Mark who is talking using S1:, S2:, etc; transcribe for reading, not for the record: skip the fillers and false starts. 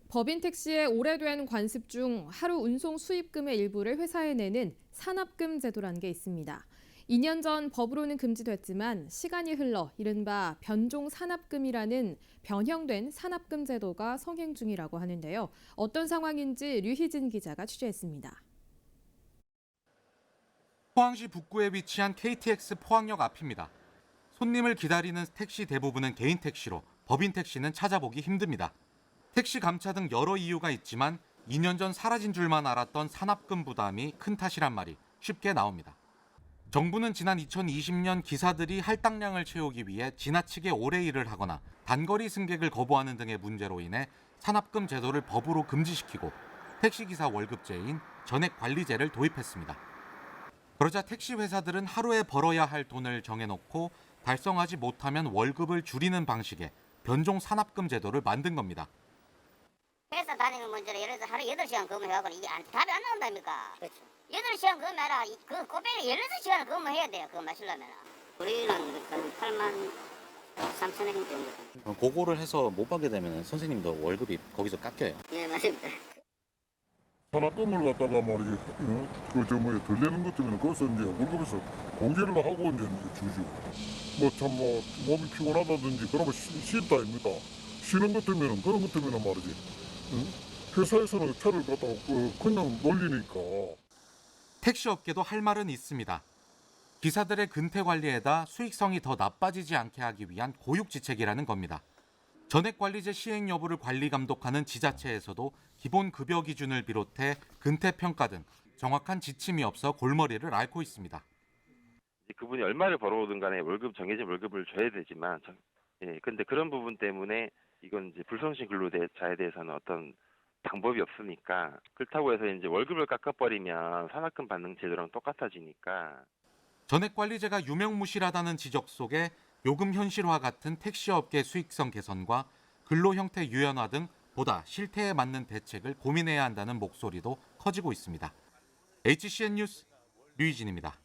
S1: 법인 택시의 오래된 관습 중 하루 운송 수입금의 일부를 회사에 내는 산업금 제도라는 게 있습니다. 2년 전 법으로는 금지됐지만 시간이 흘러 이른바 변종 산업금이라는 변형된 산업금 제도가 성행 중이라고 하는데요. 어떤 상황인지 류희진 기자가 취재했습니다.
S2: 포항시 북구에 위치한 KTX 포항역 앞입니다. 손님을 기다리는 택시 대부분은 개인 택시로 법인 택시는 찾아보기 힘듭니다. 택시 감차 등 여러 이유가 있지만 2년 전 사라진 줄만 알았던 산업금 부담이 큰 탓이란 말이 쉽게 나옵니다. 정부는 지난 2020년 기사들이 할당량을 채우기 위해 지나치게 오래 일을 하거나 단거리 승객을 거부하는 등의 문제로 인해 산업금 제도를 법으로 금지시키고 택시기사 월급제인 전액관리제를 도입했습니다. 그러자 택시 회사들은 하루에 벌어야 할 돈을 정해놓고 달성하지 못하면 월급을 줄이는 방식의 변종 산업금 제도를 만든 겁니다.
S3: 회사 다니는 문제로 예를 들어서 하루 8시간 근무해가고 이게 답이 안 나온다니까. 그렇죠. 8시간 근무해라. 그 꼬빼기 16시간을 근무해야 돼요. 그거 마시려면. 우리는 8만 3천원 정도.
S4: 그거를 해서 못 받게 되면 선생님도 월급이 거기서 깎여요.
S3: 예, 맞습니다.
S5: 산업금을 갖다가 말이지, 덜 내는 것 때문에 거기서 이제 월급에서 공제를 하고 이제 주죠. 몸이 피곤하다든지 그러면 쉰다 아닙니까? 쉬는 것 때문에 그런 것 때문에 말이지. 회사에서는 차를 갖다가 그냥 놀리니까.
S2: 택시업계도 할 말은 있습니다. 기사들의 근태 관리에다 수익성이 더 나빠지지 않게 하기 위한 고육지책이라는 겁니다. 전액관리제 시행 여부를 관리 감독하는 지자체에서도 기본 급여 기준을 비롯해 근태 평가 등 정확한 지침이 없어 골머리를 앓고 있습니다.
S6: 그분이 얼마를 벌어오든 간에 정해진 월급을 줘야 되지만, 근데 그런 부분 때문에 이건 이제 불성실 근로자에 대해서는 어떤 방법이 없으니까, 그렇다고 해서 이제 월급을 깎아버리면 산업금 받는 제도랑 똑같아지니까.
S2: 전액관리제가 유명무실하다는 지적 속에 요금 현실화 같은 택시업계 수익성 개선과 근로 형태 유연화 등 보다 실태에 맞는 대책을 고민해야 한다는 목소리도 커지고 있습니다. HCN 뉴스 류희진입니다.